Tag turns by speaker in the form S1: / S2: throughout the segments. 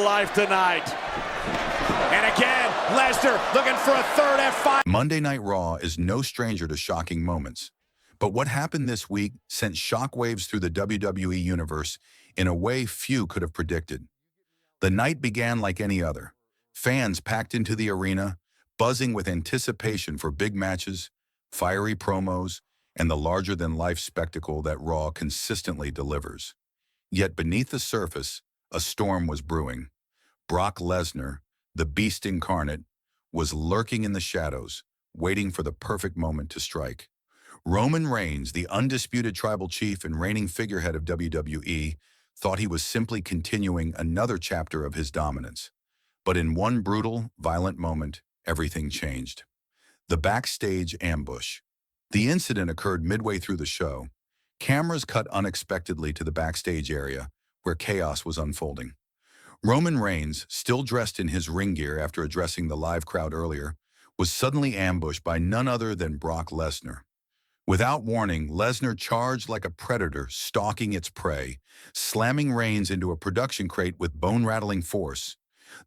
S1: life tonight. And again, Lesnar looking for a third F5.
S2: Monday Night Raw is no stranger to shocking moments. But what happened this week sent shockwaves through the WWE Universe in a way few could have predicted. The night began like any other. Fans packed into the arena, buzzing with anticipation for big matches, fiery promos, and the larger-than-life spectacle that Raw consistently delivers. Yet beneath the surface, a storm was brewing. Brock Lesnar, the Beast Incarnate, was lurking in the shadows, waiting for the perfect moment to strike. Roman Reigns, the undisputed tribal chief and reigning figurehead of WWE, thought he was simply continuing another chapter of his dominance. But in one brutal, violent moment, everything changed. The backstage ambush. The incident occurred midway through the show. Cameras cut unexpectedly to the backstage area, where chaos was unfolding. Roman Reigns, still dressed in his ring gear after addressing the live crowd earlier, was suddenly ambushed by none other than Brock Lesnar. Without warning, Lesnar charged like a predator stalking its prey, slamming Reigns into a production crate with bone-rattling force.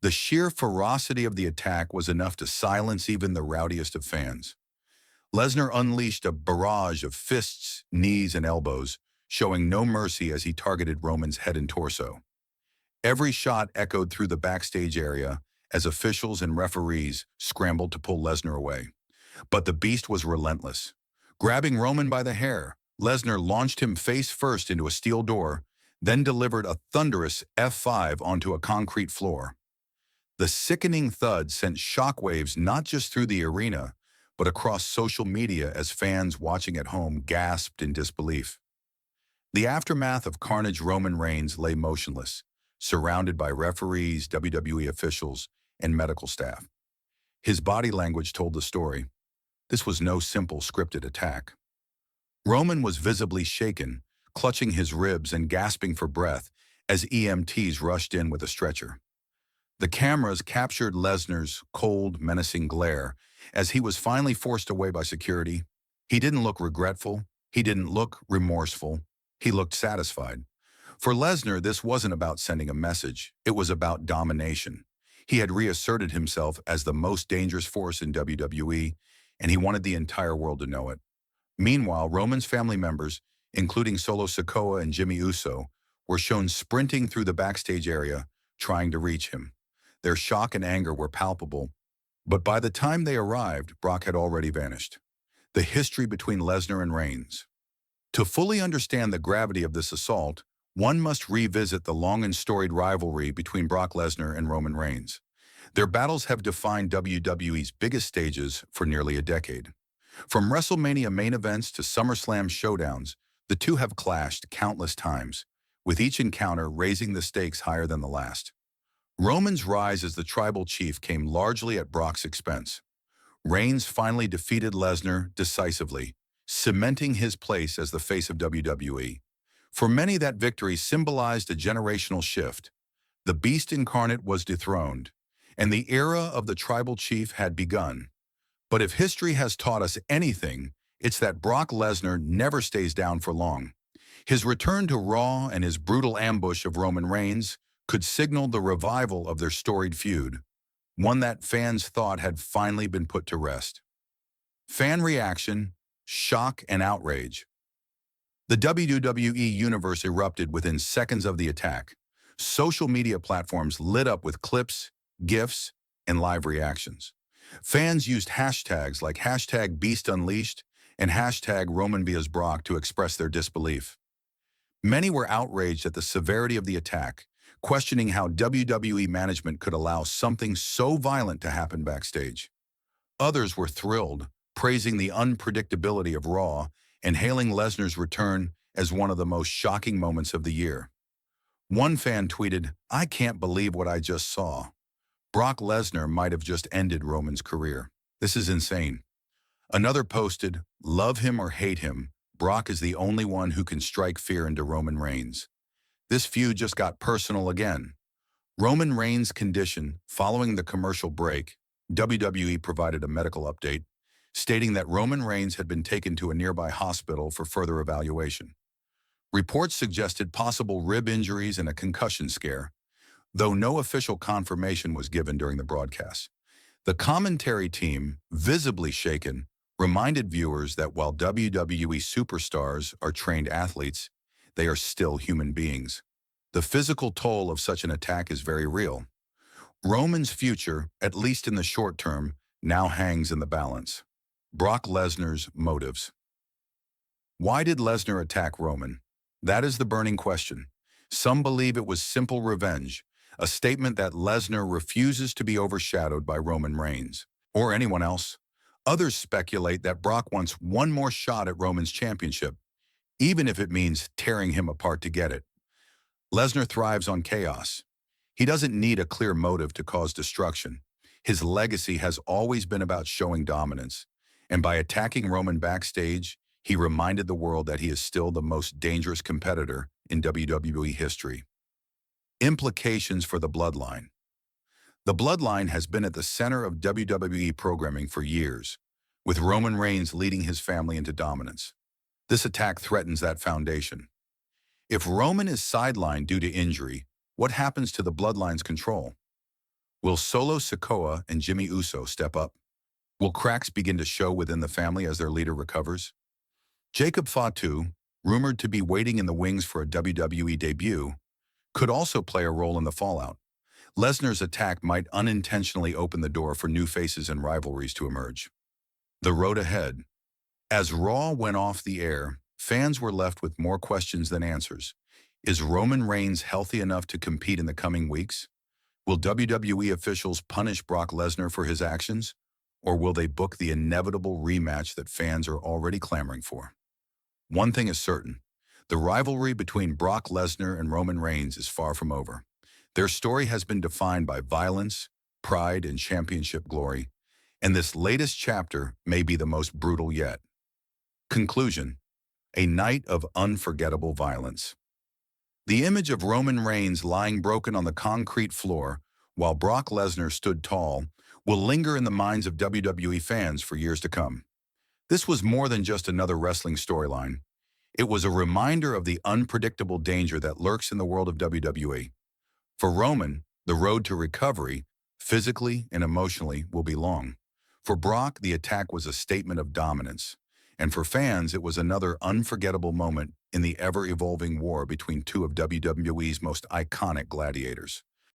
S2: The sheer ferocity of the attack was enough to silence even the rowdiest of fans. Lesnar unleashed a barrage of fists, knees, and elbows, showing no mercy as he targeted Roman's head and torso. Every shot echoed through the backstage area as officials and referees scrambled to pull Lesnar away. But the Beast was relentless. Grabbing Roman by the hair, Lesnar launched him face first into a steel door, then delivered a thunderous F5 onto a concrete floor. The sickening thud sent shockwaves not just through the arena, but across social media as fans watching at home gasped in disbelief. The aftermath of carnage. Roman Reigns lay motionless, surrounded by referees, WWE officials, and medical staff. His body language told the story. This was no simple scripted attack. Roman was visibly shaken, clutching his ribs and gasping for breath as EMTs rushed in with a stretcher. The cameras captured Lesnar's cold, menacing glare as he was finally forced away by security. He didn't look regretful. He didn't look remorseful. He looked satisfied. For Lesnar, this wasn't about sending a message. It was about domination. He had reasserted himself as the most dangerous force in WWE, and he wanted the entire world to know it. Meanwhile, Roman's family members, including Solo Sikoa and Jimmy Uso, were shown sprinting through the backstage area, trying to reach him. Their shock and anger were palpable, but by the time they arrived, Brock had already vanished. The history between Lesnar and Reigns. To fully understand the gravity of this assault, one must revisit the long and storied rivalry between Brock Lesnar and Roman Reigns. Their battles have defined WWE's biggest stages for nearly a decade. From WrestleMania main events to SummerSlam showdowns, the two have clashed countless times, with each encounter raising the stakes higher than the last. Roman's rise as the tribal chief came largely at Brock's expense. Reigns finally defeated Lesnar decisively, cementing his place as the face of WWE. For many, that victory symbolized a generational shift. The Beast Incarnate was dethroned, and the era of the tribal chief had begun. But if history has taught us anything, it's that Brock Lesnar never stays down for long. His return to Raw and his brutal ambush of Roman Reigns could signal the revival of their storied feud, one that fans thought had finally been put to rest. Fan reaction, shock, and outrage. The WWE Universe erupted within seconds of the attack. Social media platforms lit up with clips, GIFs, and live reactions. Fans used hashtags like #BeastUnleashed and #RomanVsBrock to express their disbelief. Many were outraged at the severity of the attack, questioning how WWE management could allow something so violent to happen backstage. Others were thrilled, praising the unpredictability of Raw and hailing Lesnar's return as one of the most shocking moments of the year. One fan tweeted, "I can't believe what I just saw. Brock Lesnar might have just ended Roman's career. This is insane." Another posted, "Love him or hate him, Brock is the only one who can strike fear into Roman Reigns." This feud just got personal again. Roman Reigns' condition following the commercial break, WWE provided a medical update, stating that Roman Reigns had been taken to a nearby hospital for further evaluation. Reports suggested possible rib injuries and a concussion scare. though no official confirmation was given during the broadcast. The commentary team, visibly shaken, reminded viewers that while WWE superstars are trained athletes, they are still human beings. The physical toll of such an attack is very real. Roman's future, at least in the short term, now hangs in the balance. Brock Lesnar's motives. Why did Lesnar attack Roman? That is the burning question. Some believe it was simple revenge, a statement that Lesnar refuses to be overshadowed by Roman Reigns, or anyone else. Others speculate that Brock wants one more shot at Roman's championship, even if it means tearing him apart to get it. Lesnar thrives on chaos. He doesn't need a clear motive to cause destruction. His legacy has always been about showing dominance, and by attacking Roman backstage, he reminded the world that he is still the most dangerous competitor in WWE history. Implications for the bloodline. The bloodline has been at the center of WWE programming for years, with Roman Reigns leading his family into dominance. This attack threatens that foundation. If Roman is sidelined due to injury, what happens to the bloodline's control? Will Solo Sikoa and Jimmy Uso step up? Will cracks begin to show within the family as their leader recovers? Jacob Fatu, rumored to be waiting in the wings for a WWE debut, could also play a role in the fallout. Lesnar's attack might unintentionally open the door for new faces and rivalries to emerge. The road ahead. As Raw went off the air, fans were left with more questions than answers. Is Roman Reigns healthy enough to compete in the coming weeks? Will WWE officials punish Brock Lesnar for his actions? Or will they book the inevitable rematch that fans are already clamoring for? One thing is certain. The rivalry between Brock Lesnar and Roman Reigns is far from over. Their story has been defined by violence, pride, and championship glory, and this latest chapter may be the most brutal yet. Conclusion. A night of unforgettable violence. The image of Roman Reigns lying broken on the concrete floor while Brock Lesnar stood tall will linger in the minds of WWE fans for years to come. This was more than just another wrestling storyline. It was a reminder of the unpredictable danger that lurks in the world of WWE. For Roman, the road to recovery, physically and emotionally, will be long. For Brock, the attack was a statement of dominance. And for fans, it was another unforgettable moment in the ever-evolving war between two of WWE's most iconic gladiators.